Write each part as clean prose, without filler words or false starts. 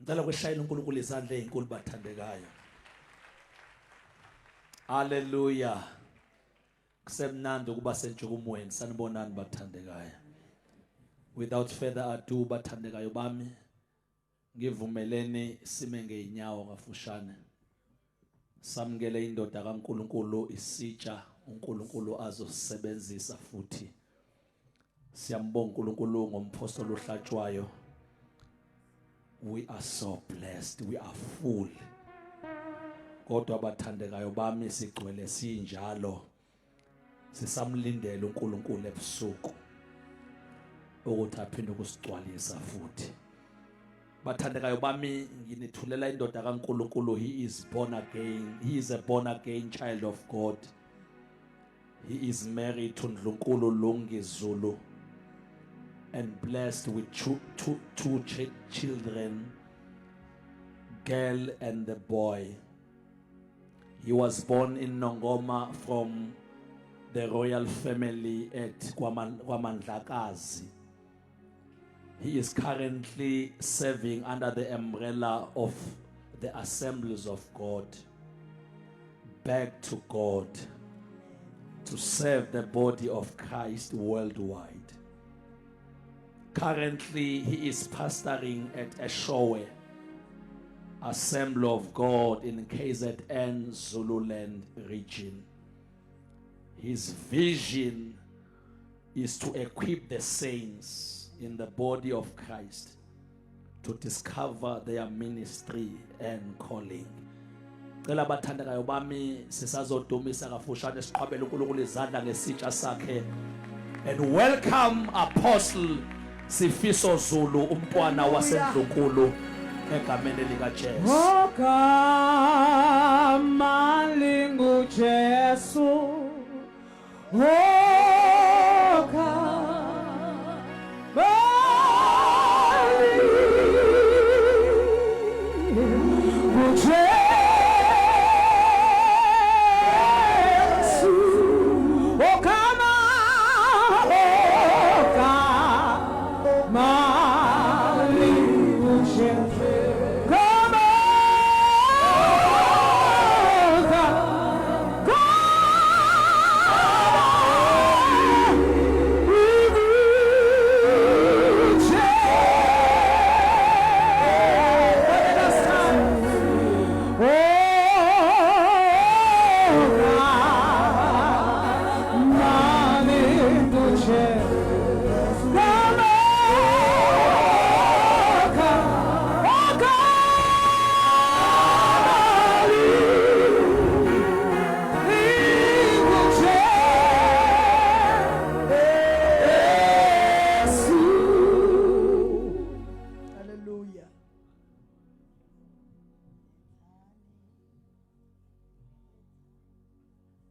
Ngicela kweshayela uNkulunkulu izandla ezinkulu bathandekayo. Hallelujah. Kusemnandi ukuba senjukumweni sanibonani bathandekayo. Without further ado bathandekayo bami ngivumelene sime ngeinyawo kafushane. Samukele indoda kaNkulunkulu isitsha uNkulunkulu azosebenzisa futhi. Siyambonga uNkulunkulu ngompostoli ohlatshwayo. We are so blessed, we are full. Kodwa bathandekayo bami sigcwele sinjalo. Sisamlindele uNkulunkulu ebusuku ukuthi aphinde ukusigcwalisa futhi. Bathandekayo bami nginithulela indoda kaNkulunkulu. He is born again. He is a born again child of God. He is married to Ndlunkulu Lungi Zulu and blessed with two children, girl and the boy. He was born in Nongoma from the royal family at Kwamandlakazi. He is currently serving under the umbrella of the Assemblies of God, back to God, to serve the body of Christ worldwide. Currently, he is pastoring at Eshowe, Assembly of God in KZN Zululand region. His vision is to equip the saints in the body of Christ to discover their ministry and calling. Cela bathandekayo bami sisazodumisa kafushane siqhabele uNkulunkulu izandla ngesitsha sakhe and welcome Apostle Sifiso Zulu umntwana waseNdlunkulu egameni lika Jesu. Ogama lingu Jesu.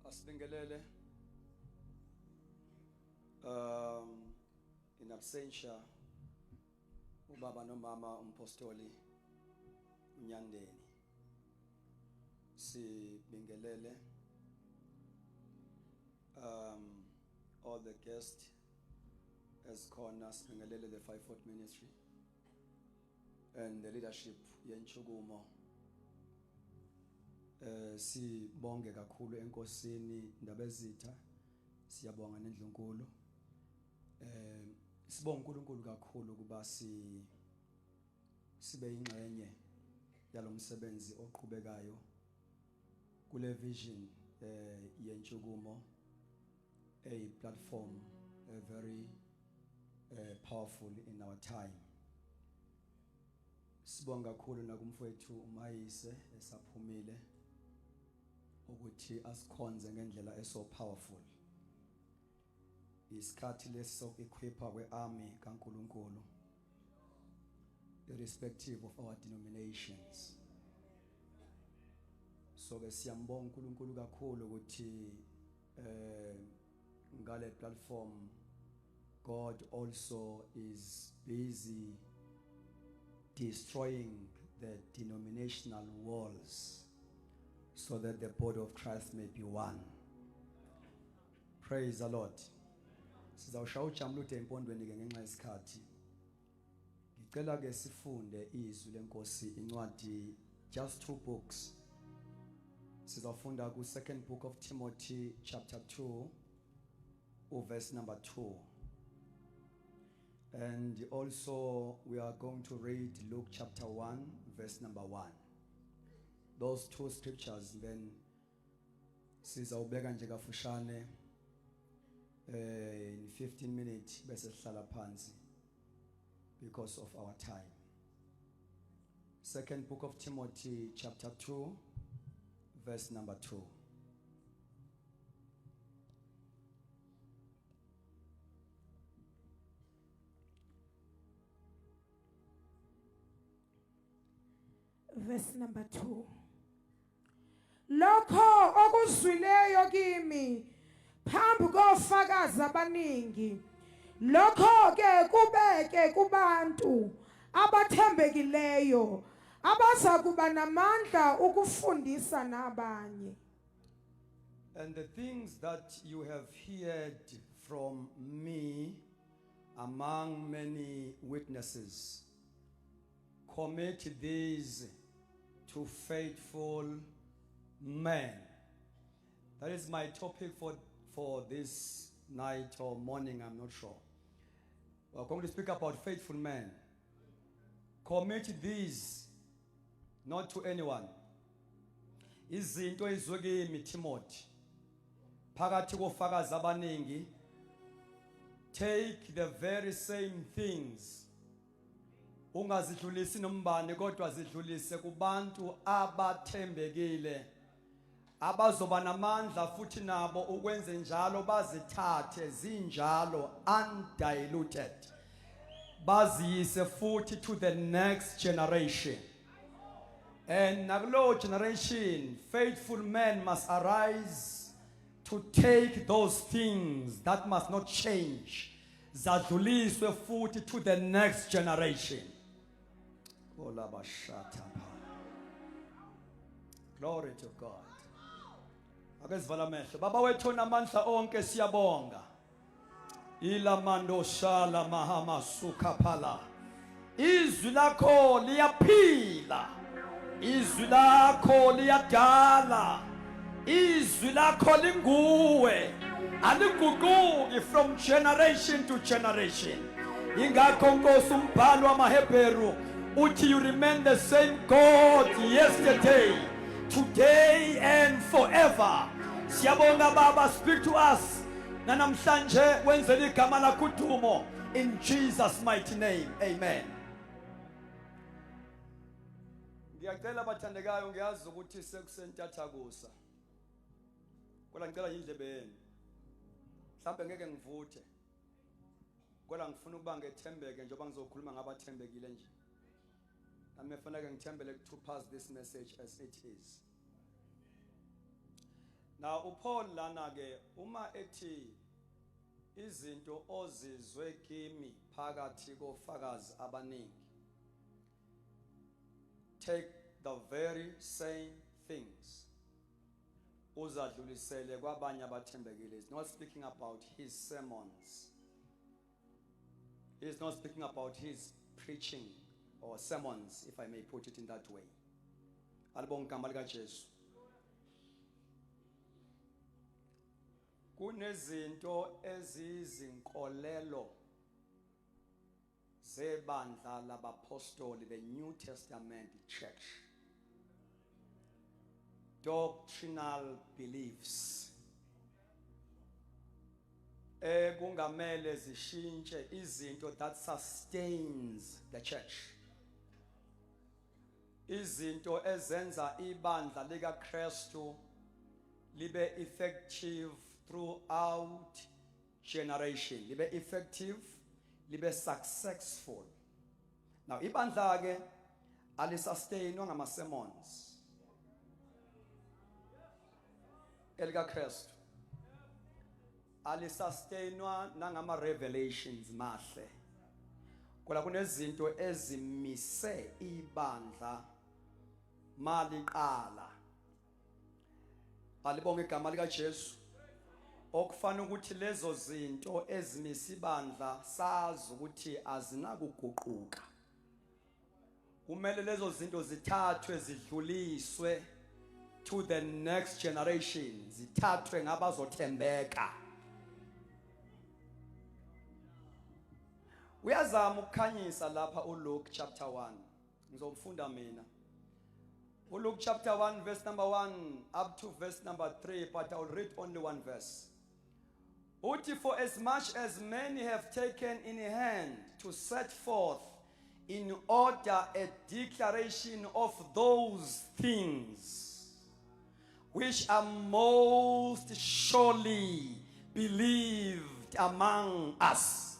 Asibingelele in absentia ubaba nomama umpostoli uNyandeni. Sibingelele all the guests as khona. Sibingelele the Fivefold Ministry and the leadership yenchukumo. Sibonge kakhulu enkosini Ndabezitha, siyabonga neNdlunkulu. Sibonga uNkulunkulu kakhulu kuba sibe ingxenye yalomsebenzi oqhubekayo kule vision yenchukumo, a platform very powerful in our time. Sibonga kakhulu nakumfowethu uMayise esaphumile ukuthi asikhonze ngendlela eso powerful. Isikhathi leso equipa kwearmy kaNkulunkulu irrespective of our denominations. So ke siyambonga uNkulunkulu kakhulu ukuthi ngale platform God also is busy destroying the denominational walls so that the body of Christ may be one. Praise the Lord. Sizawushaya ujamulude empondweni ke ngenxa yesikhathi. Cela ke sifunde izwi lenkosi incwadi, just 2 books. Sizafunda ku second book of Timothy chapter 2 verse number 2. And also we are going to read Luke chapter 1 verse number 1. Those 2 scriptures, then sizawubeka nje kafushane in 15 minutes bese sihlala phansi because of our time. Second book of Timothy chapter 2 verse number 2. Verse number 2. Lokho okuzwileyo kimi phambi kofakazi abaningi, lokho ke kubeke kubantu abathembekileyo abaza kuba namandla ukufundisa nabanye. And the things that you have heard from me among many witnesses, commit these to faithful men. That is my topic for this night or morning, I'm not sure. We're going to speak about faithful men. Commit these not to anyone. Izinto ezokimi Timothy phakathi kofakazi abaningi, take the very same things, ungazidlulisi nombane kodwa zidlulise kubantu abathembekile abazoba namandla futhi nabo ukwenza njalo, bazithathe zinjalo undiluted, baziyise futhi to the next generation. And nakulo generation, faithful men must arise to take those things that must not change, zadluliswe futhi to the next generation. Glory to God. Akezivala amehlo. Baba wethu namandla onke siyabonga. Ilamando shala mahama sukapala. Izwi lakho liyaphila. Izwi lakho liyadala. Izwi lakho linguwe. Aliguquki from generation to generation. Ingakho Nkosi umbhalo wamaHebheru uthi you remain the same God yesterday, today and forever. Siyabonga Baba, speak to us namhlanje wenzele igama lakho udumo in Jesus mighty name. Amen. Ngiyacela abathandekayo, ngiyazi ukuthi sekusentathakusa. Kodwa ngicela indlebe yenu. Mhlawumbe ngeke ngivuthe. Kodwa ngifuna ukuba ngethembeke njengoba ngizokhuluma ngabathembekile nje. Nami kufanele ngithembele to pass this message as it is. Now uPaul lana ke uma ethi izinto ozizwe kimi phakathi kofakazi abaningi, take the very same things uzadlulisele kwabanye abathembekile. He's not speaking about his sermons. He's not speaking about his preaching or sermons, if I may put it in that way. Alibonga igama lika Jesu. Kunezinto ezizinkolelo zebandla labapostoli, the New Testament church. Doctrinal beliefs. Kungamele zishintshe izinto that sustains the church. Izinto ezenza ibandla lika Kristu libe effective throughout generation, libe effective, libe successful. Now ibandla ke alisustain ngama sermons elika Kristu, alisustain nangama revelations mahle, kodwa kunezinto ezimise ibandla maliqala. Alibonga igama lika Jesu. Okufana ukuthi lezo zinto ezimisa ibandla sazi ukuthi azinakuguquka. kumele lezo zinto zithathwe zidluliswe to the next generation, zithathwe ngabazothembeka. Uyazama ukukhanyisa lapha uLuke chapter 1. Ngizomfunda mina. uLuke chapter 1 verse number 1 up to verse number 3, but I'll read only one verse. Uthi, for as much as many have taken in hand to set forth in order a declaration of those things which are most surely believed among us.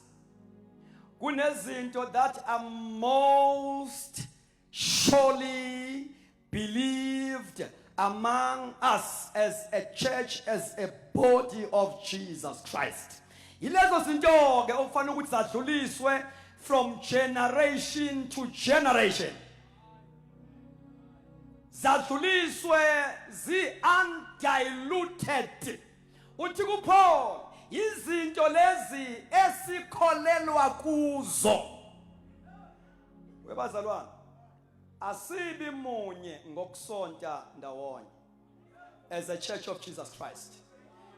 Kunezinto that are most surely believed among us as a church, as a body of Jesus Christ. Yilezo zinto ke okufanele ukuthi zadluliswe from generation to generation. Zadluliswe zi-undiluted. Uthi kuPaul, izinto lezi esikholelwa kuzo. Webazalwane, asibi munye ngokusonta ndawonye as a church of Jesus Christ.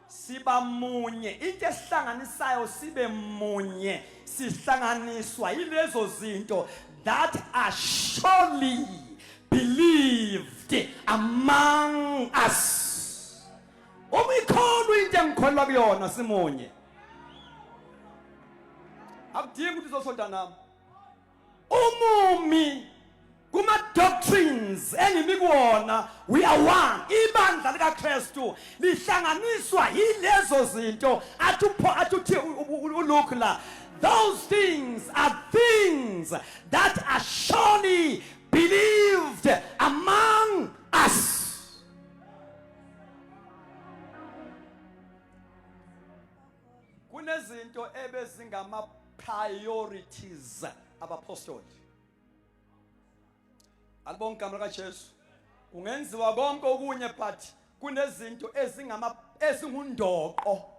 Siba munye, into esihlanganisayo sibe munye, sihlanganiswa yilezo zinto that are surely believed among us. Umikholwa into engikholwa kuyona simunye. Akudingi ukuthi uzosonta nami. Umumi kuma doctrines engimi kuwona, we are one. Ibandla lika Kristu lihlanganiswa yilezo zinto atuthi uLuke la. Those things are things that are surely believed among us. Kunezinto ebezingama priorities abapostoli. Alibonke igama lika Jesu. Kungenziwa konke okunye, but kunezinto ezingundoqo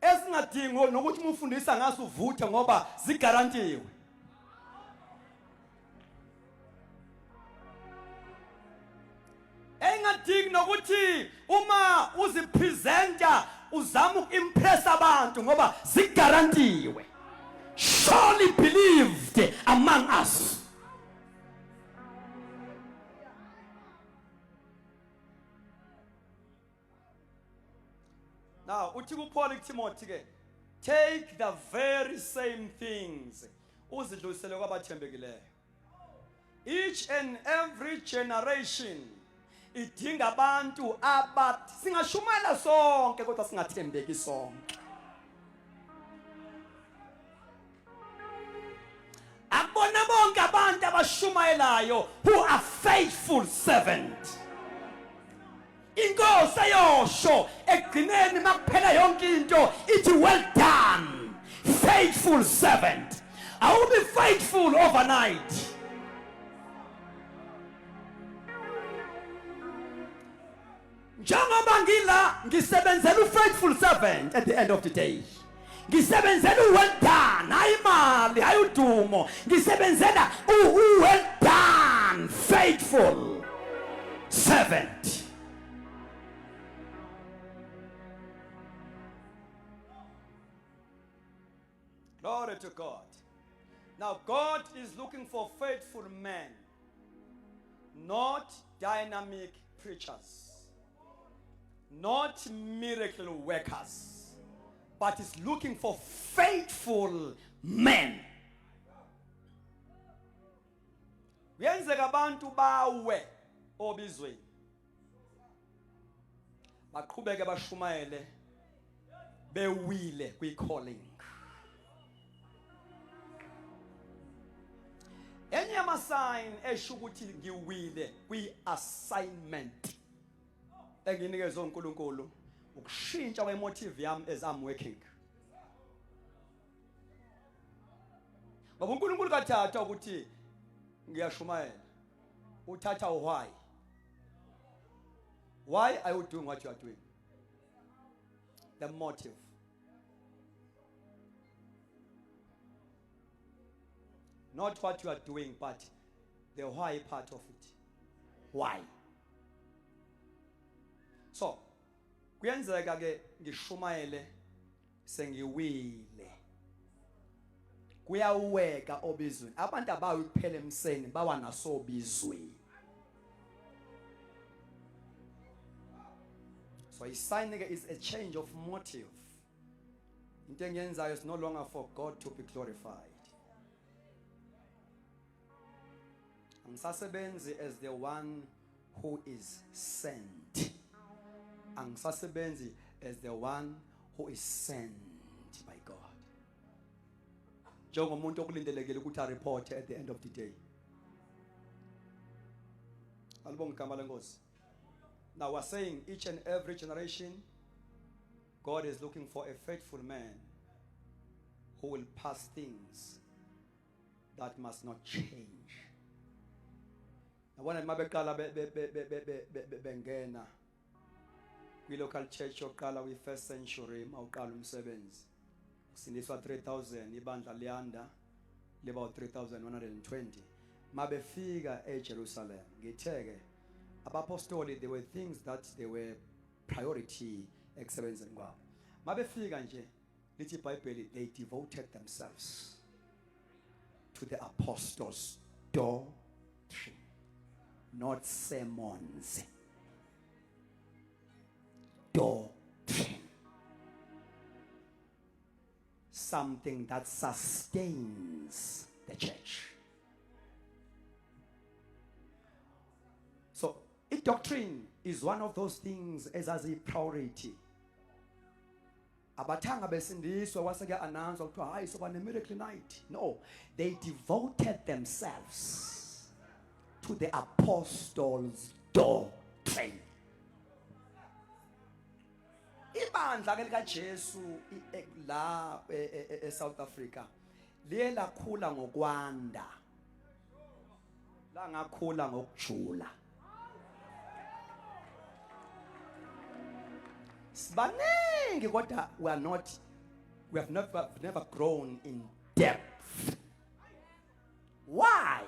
esingadingi nokuthi umfundisa ngaso uvuthe ngoba zigarantiwe. Engadingi nokuthi uma uzipresenta uzama ukimpress abantu ngoba zigarantiwe. Surely believed among us. Now, uthi kuPaul kuTimothy ke, take the very same things uzidlulisele kwabathembekileyo. Each and every generation idinga abantu abathi singashumayela sonke kodwa singathembeki sonke. Akubona bonke abantu abashumayelayo who are faithful servants. Inkosi ayosho ekugcineni makuphela yonke into ithi well done, faithful servant. I will be faithful overnight. Njengoba ngila ngisebenzela faithful servant at the end of the day. Ngisebenzela well done, hayi imali, hayi udumo. Ngisebenzela well done, faithful servant. Glory to God. Now God is looking for faithful men, not dynamic preachers, not miracle workers, but is looking for faithful men. Kuyenzeka abantu bawe obizweni baqhubeke bashumayele bewile kwi-calling. Enye ama-sign esho ukuthi ngiwile kwi-assignment enginikezwe uNkulunkulu ukushintsha kwemotive yami as I'm working. Ngoba uNkulunkulu kathatha ukuthi ngiyashumayela, uthatha why. Why are you doing what you are doing? The motive. Not what you are doing, but the why part of it. Why? So, kuyenzeka ke ngishumayele sengiwile. Kuyaweka obizweni. Abantu abawi kuphela emseni bawa nasobizweni. So isign is a change of motive. Into engiyenzayo is no longer for God to be glorified. Angisasebenzi as the one who is sent. Angisasebenzi as the one who is sent by God. Njengomuntu okulindelekile ukuthi report at the end of the day. Alibonga igama lenkosi. Now we're saying each and every generation, God is looking for a faithful man who will pass things that must not change. Nabona mabekala bengena kwi local church yokuqala kwi first century mawuqala umsebenzi kusindiswa 3000 ibandla liyanda liba 3120 mabefika eJerusalem ngitheke abapostoli there were things that they were priority ekusebenzeni kwabo mabefika nje lithi iBhayibheli they devoted themselves to the apostles' doctrine, not sermons. Doctrine. Something that sustains the church. So, doctrine is one of those things as a priority. Abatanga besindiswa wasake announce ukuthi hayi soba ne miracle night. No, they devoted themselves to the apostles' doctrine. Ibandla ke lika Jesu la eSouth Africa liye lakhula ngokwanda. La ngakhula ngokujula. Sibaningi kodwa we have never grown in depth. Why?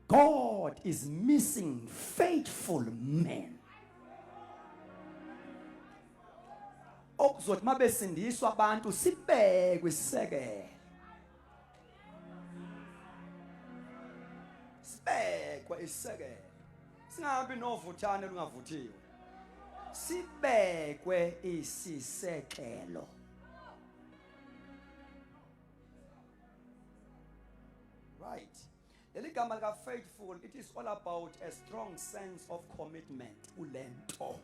God is missing faithful men. Okuzothi mabesindiswa abantu sibekwe isekele. Sibekwe isekele. Singabi novuthane lungavuthiwe. Sibekwe isisekelo. Right. Eligama lika faithful, it is all about a strong sense of commitment ulento.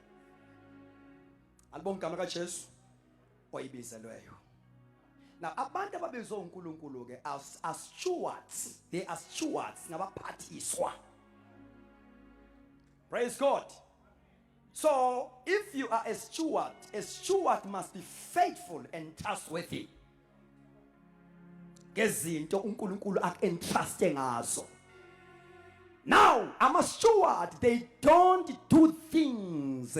Alibonga igama likaJesu oyibizelweyo. Now abantu ababizwe uNkulunkulu ke as stewards, they are stewards ngabaphathiswa. Praise God. So if you are a steward must be faithful and trustworthy. Ngezinto uNkulunkulu ak-entruste ngazo. Now, I'm a steward. They don't do things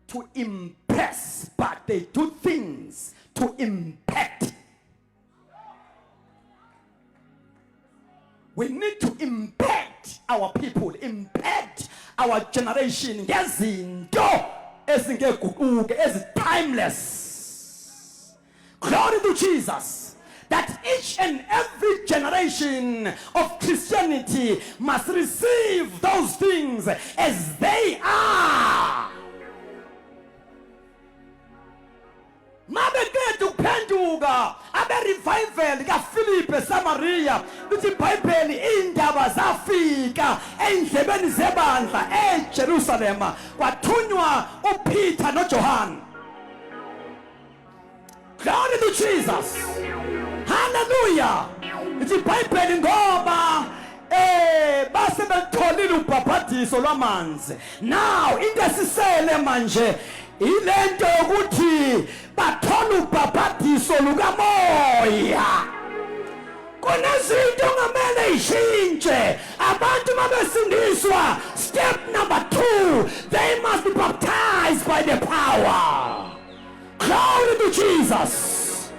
to impress, but they do things to impact. We need to impact our people, impact our generation. Ngezinto ezingeguquke, timeless. Glory to Jesus. That each and every generation of Christianity must receive those things as they are. Mabeketu kuphenduka abe revival ka Philippe Samaria lithi iBhayibheli indaba zafika endlebeni zebandla eJerusalem kwathunywa uPeter noJohn. Glory to Jesus. Hallelujah. Lithi iBhayibheli ngoba base betholile ubhabhadiso lwamanzi. Now into esisele manje ilento ukuthi bathola ubhabhadiso lukamoya. Kunezinto ngamele ishintshe. Abantu mabesindiswa, step number 2, they must be baptized by the power. Glory to Jesus.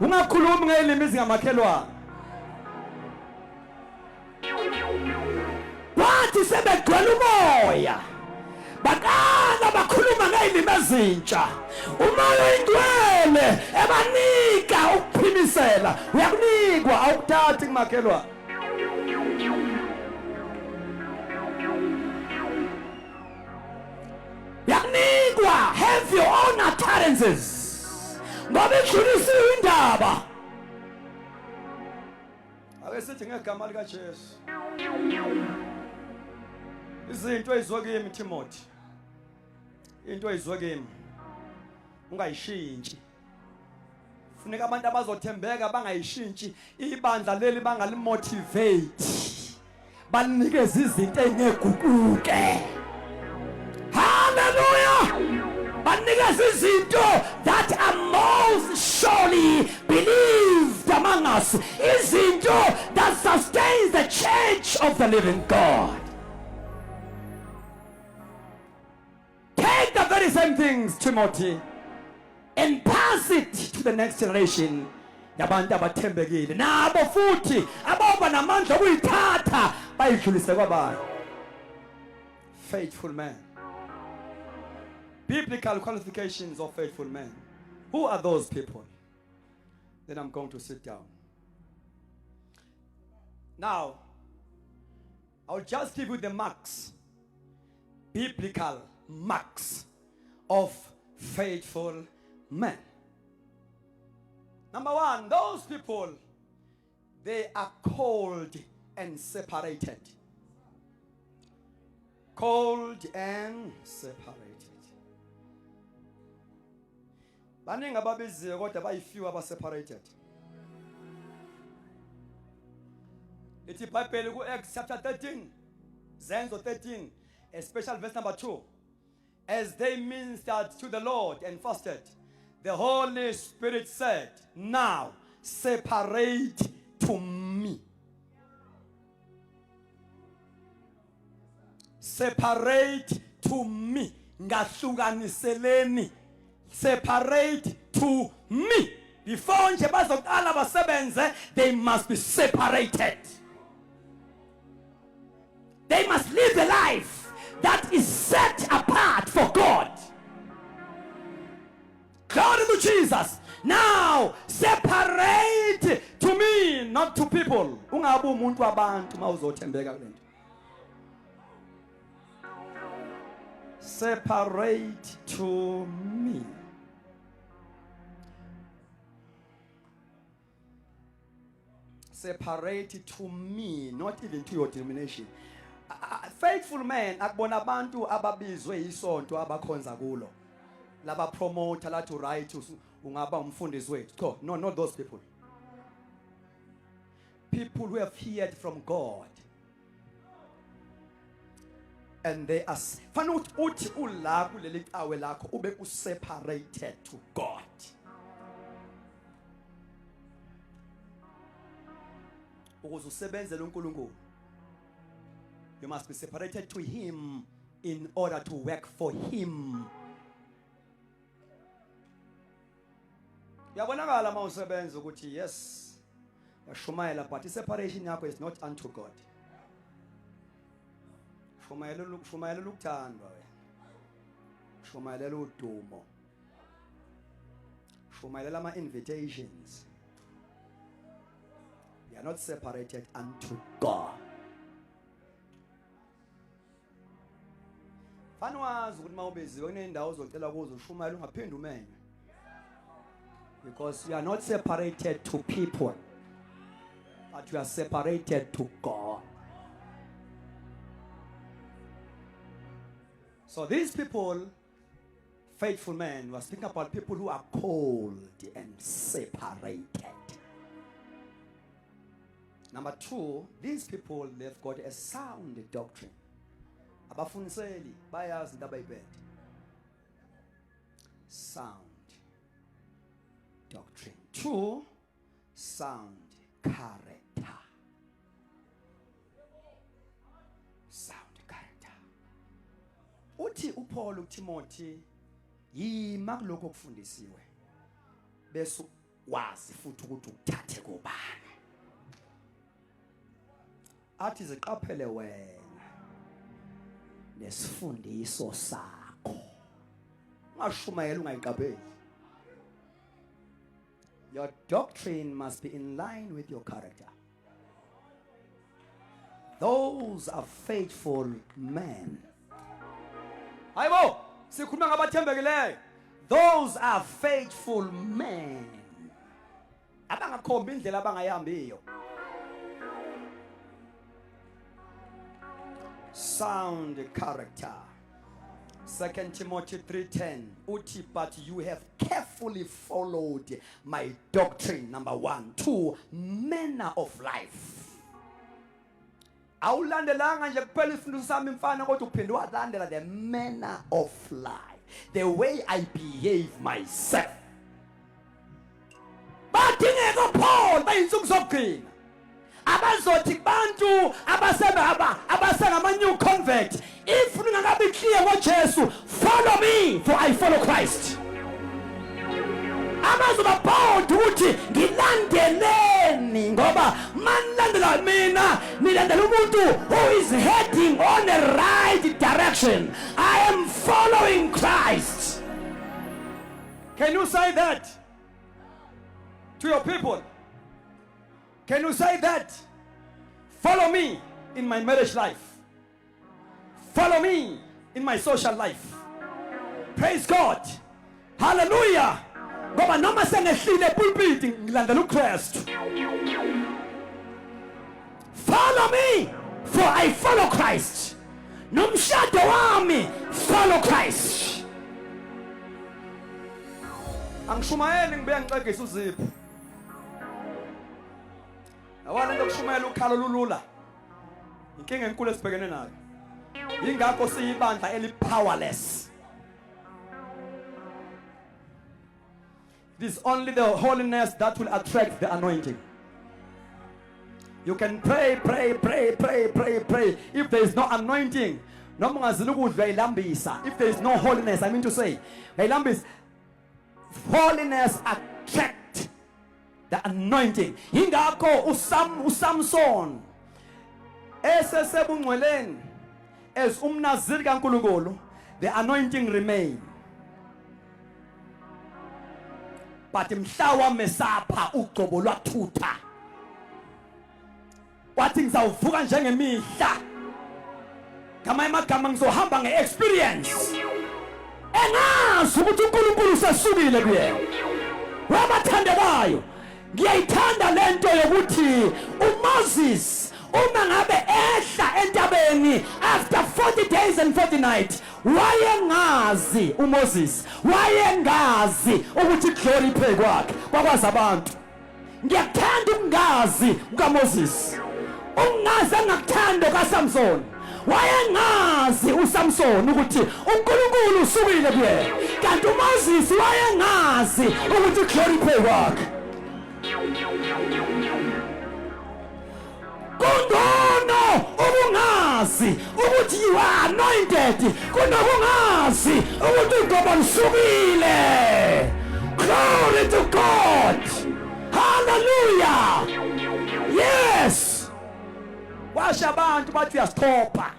Ungakhulumi ngelimi ezingamakhelwane. bathi sebegcwele umoya bakala bakhuluma ngezilimi ezintsha umoya oyingcwele ebanika ukuphimisela uyakunikwa awukuthathi kumakhelwa yakunikwa have your own utterances ngoba ijulisiwe indaba ake sithi ngegama lika Jesu izinto ezizwe kimi Timothy into ezizwe kimi ungayishintshi funeka abantu abazothembeka bangayishintshi ibandla leli bangalimotivate banikeze izinto ezingeguquke hallelujah banikeze izinto that are most surely believed among us izinto that sustains the church of the living God. Take the very same things, Timothy, and pass it to the next generation. Yabantu abathembekile nabo futhi ababa namandla okuyithatha bayidlulise kwabanye. Faithful man. Biblical qualifications of faithful men. Who are those people? Then I'm going to sit down. Now, I'll just give you the marks. Biblical marks of faithful men. Number one, those people, they are called and separated. Called and separated. Baningi ababiziwe kodwa bayifew abaseparated. Ithi iBhayibheli ku-Acts chapter 13, Zenzo 13, especially verse number 2. As they ministered to the Lord and fasted, the Holy Spirit said, now separate to me. Separate to me. Ngahlukaniseleni. Separate to me. Before nje bazoqala basebenze, they must be separated. They must live a life that is set apart for God. Glory to Jesus. Now, separate to me, not to people. Ungabi umuntu wabantu mawuzothembeka kulento. Separate to me. Separate to me, not even to your denomination. Faithful men akubona abantu ababizwe isonto abakhonza kulo. Laba promoter la to right ungaba umfundisi wethu. No, not those people. People who have heard from God. And they are fanele uthi ula kuleli cawe lakho ube separated to God. Ukuze usebenzele uNkulunkulu, you must be separated to him in order to work for him. Yabonakala mawusebenza ukuthi yes yashumayela, but separation yakho is not unto God. Shumayela ukuthandwa wena. Shumayela udumo. Shumayela ama invitations. You are not separated unto God. Fanwazi ukuthi mawubeziwe kunendawo ozocela kuzo ushumayela ungaphindi umenywe. Because you are not separated to people, but you are separated to God. So these people, faithful men, were speaking about people who are called and separated. Number two, these people, they've got a sound doctrine. Abafundiseli bayazi into abayiphethe. Sound doctrine. Two, sound character. Sound character. Uthi uPaul uTimothy yima kuloko kufundisiwe. Bese wazi futhi ukuthi uthathe kubani. Athi ziqaphele wena nesifundiso sakho. Ungashumayela ungayiqapheli. Your doctrine must be in line with your character. Those are faithful men. Hayibo, sikhuluma ngabathembekileyo. Those are faithful men. Abangakhomba indlela abangayihambiyo. Sound character. 2 Timothy 3:10. Uthi, but you have carefully followed my doctrine. Number 1. 2, manner of life. Awulandelanga nje kuphela isifundiso sami mfana kodwa uphinde walandela the manner of life, the way I behave myself. Badingeka Paul bayinsuku zokugcina abazothi kubantu abasengama new convert, if ningakabi clear ngoJesu, follow me for I follow Christ. Abazoba bold ukuthi ngilandeleni ngoba manilandela mina nilandela umuntu who is heading on the right direction. I am following Christ. Can you say that to your people? Can you say that? Follow me in my marriage life. Follow me in my social life. Praise God. Hallelujah. Ngoba noma sengehlile pulpit ngilandela uKristu. Follow me for I follow Christ. Nomshado wami follow Christ. Angishumayeli ngibe ngixegisa uZipho. Awala into kushumayela ukhalo lulula. Inkinga enkulu esibhekene nayo. Ingakho siyibandla eli-powerless. It is only the holiness that will attract the anointing. You can pray. If there is no anointing, if there is no holiness, I mean to say, holiness attract the anointing. Ingakho uSamson esesebungcweleni as umnaziri kaNkulunkulu, the anointing remained. But mhlawa mesapha ugcobo lwathutha. Wathi ngizawuvuka njengemihla. Kama emagama ngizohamba ngeexperience. Engazi ukuthi uNkulunkulu usesukile kuyena. Wabathandekayo. Ngiyayithanda lento yokuthi uMoses uma ngabe ehla entabeni after 40 days and 40 nights, wayengazi uMoses, wayengazi ukuthi glory phe kwakhe kwakwazi abantu. Ngiyathanda ukungazi kukaMoses, ungazi angakuthanda kaSamson. Wayengazi uSamson ukuthi uNkulunkulu usukile kuyena, kanti uMoses wayengazi ukuthi glory phe kwakhe. Kungono ubungazi ukuthi you are anointed, kunobungazi ukuthi ugoba lusukile. Glory to God. Hallelujah. Yes. Washa abantu bathi uyastopha.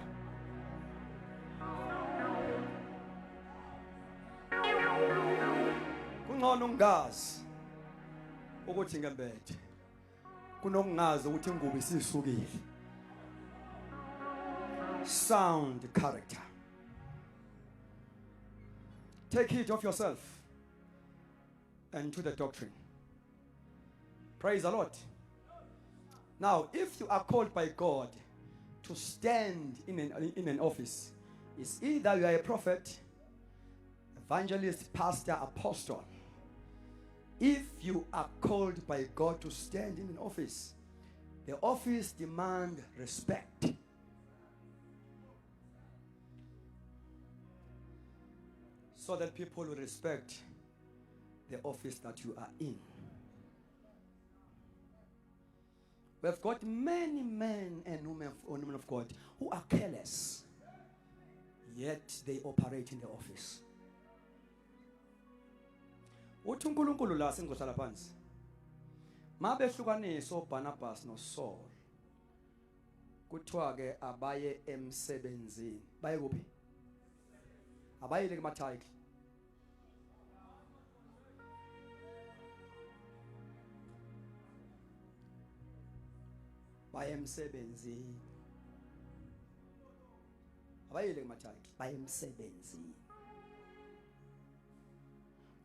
Kungono ungazi ukuthi ngembethe, kunokungazi ukuthi ingubo isisukile. Sound character. Take heed of yourself and to the doctrine. Praise the Lord. Now, if you are called by God to stand in an office, it's either you are a prophet, evangelist, pastor, apostle. If you are called by God to stand in an office, the office demands respect. So that people will respect the office that you are in. We've got many men and women of God who are careless, yet they operate in the office. Uthi uNkulunkulu la singohlala phansi. Mabehlukanisa uBarnabas noSaul. kuthiwa ke abaye emsebenzini. Baye kuphi? Abayile kumathayiki. Baye emsebenzini. Abayile kumathayiki. Baye emsebenzini.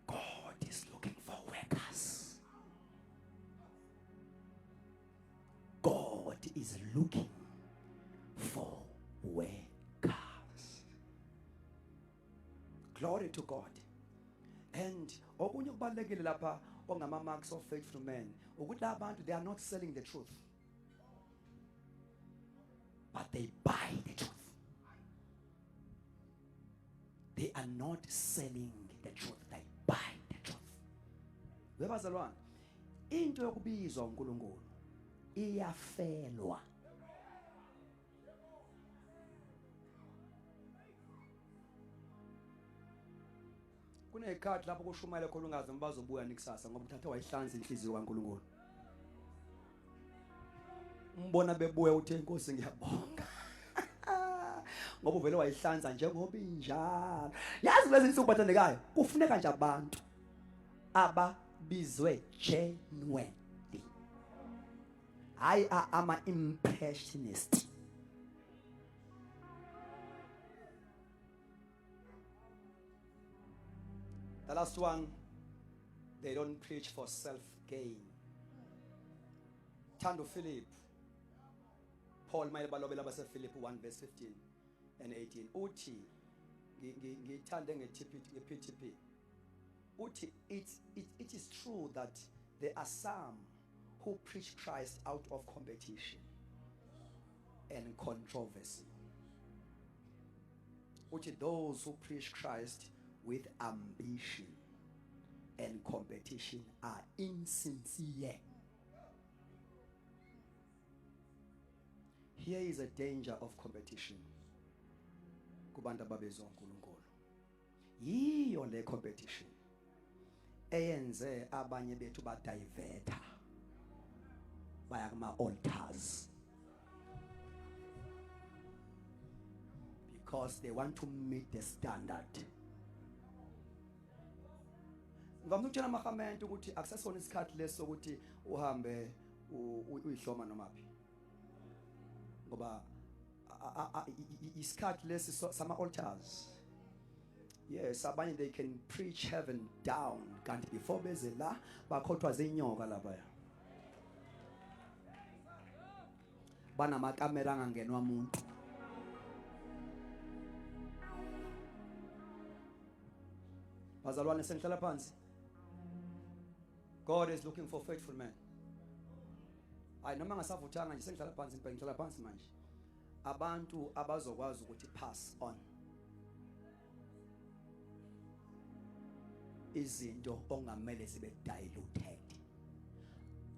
God is looking for workers. God is looking for workers. Glory to God. And okunye kubalekile lapha ongama marks of faithful men ukuthi abantu they are not selling the truth, but they buy the truth. They are not selling the truth, they buy the truth. Webazalwane, into yokubizwa uNkulunkulu iyafelwa. Kunekhathi lapho kushumayela khona ungazi bazobuya nikusasa ngoba uthathe wayihlanza inhliziyo kaNkulunkulu. Umbona bebuya uthe inkosi ngiyabonga. Ngoba uvele wayihlanza njengoba injalo. Yazi lezi insuku bathandekayo kufuneka nje abantu ababizwe genuinely. I am an impressionist. The last one, they don't preach for self-gain. Thando Philip, Paul mayele balobela base Philip 1 verse 15 and 18. Uthi ngithande ngePTP. Uthi it is true that there are some who preach Christ out of competition and controversy. Uthi those who preach Christ with ambition and competition are insincere. Here is a danger of competition. Kubantu ababezwa uNkulunkulu. Yiyo le competition eyenze abanye bethu ba diverta baya kuma altars because they want to meet the standard. Ngivamukutshela amahamento ukuthi akusasona isikhathi leso ukuthi uhambe uyihloma noma phi. Ngoba isikhathi lesi sama altars. Yes, abanye they can preach heaven down kanti before beze la bakhothwa zinyoka lapha. Banama kamera angangenwa umuntu. Bazalwane sengihlala phansi. God is looking for faithful men. Hayi noma ngasavuthanga nje sengihlala phansi impela ngihlala phansi manje. Abantu abazokwazi ukuthi pass on izinto ongamele zibe diluted.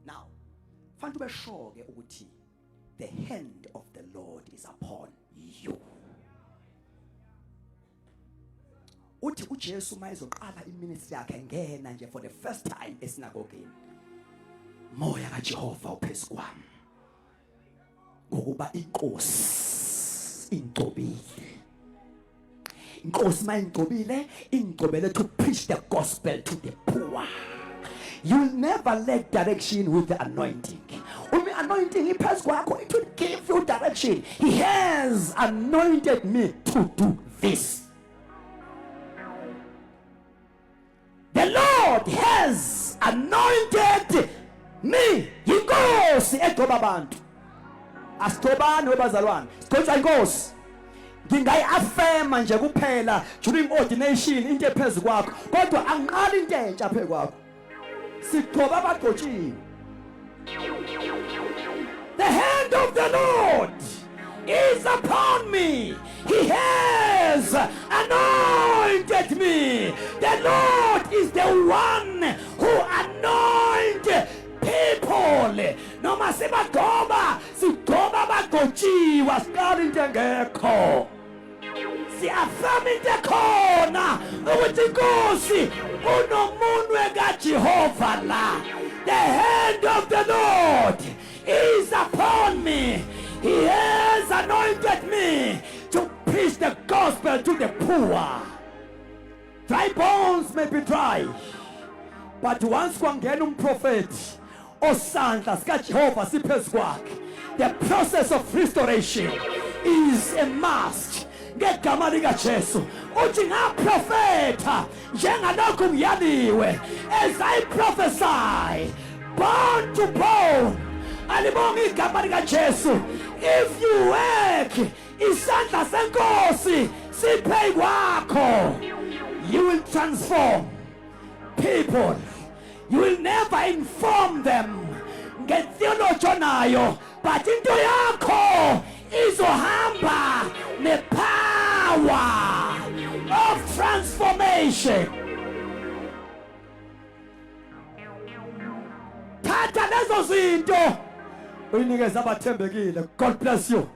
Now, fanele beshoke ukuthi the hand of the Lord is upon you. Uthi uJesu mayezoqala iministry yakhe ngena nje for the first time esinagogeni. Moya kaJehova uphezu kwami. Ngokuba inkosi ingcobile. Inkosi mayingcobile, ingcobele to preach the gospel to the poor. You'll never lack direction with the anointing. When the anointing iphezu kwakho, it will give you direction. He has anointed me to do this. The Lord has anointed me. Inkosi egcoba abantu. Asitobani webazalwane. Sithotsha inkosi. Ngingayi-affirma nje kuphela during ordination into ephezu kwakho. Kodwa angiqali into entsha phezu kwakho. Sigcoba abagcotshiwe. The hand of the Lord is upon me. He has anointed me. The Lord is the one who anoints people. Noma sibagoba, sigoba bagcotshiwe, asiqali into engekho. Siyafama into ekhona ukuthi inkosi unomunwe kaJehova la. The hand of the Lord is upon me. He has poor. Dry bones may be dry. But once kwangena umprofeti osandla sikaJehova siphezu kwakhe, the process of restoration is a must. Ngegama likaJesu uthi ngaprofetha njengalokhu ngiyaliwe, as I prophesy bone to bone. Alibonga igama likaJesu. If you work isandla senkosi siphe kwakho, you will transform people. You will never inform them ngetheology onayo, but into yakho izohamba nepower of transformation. Thatha lezo zinto uyinikeza abathembekile. God bless you.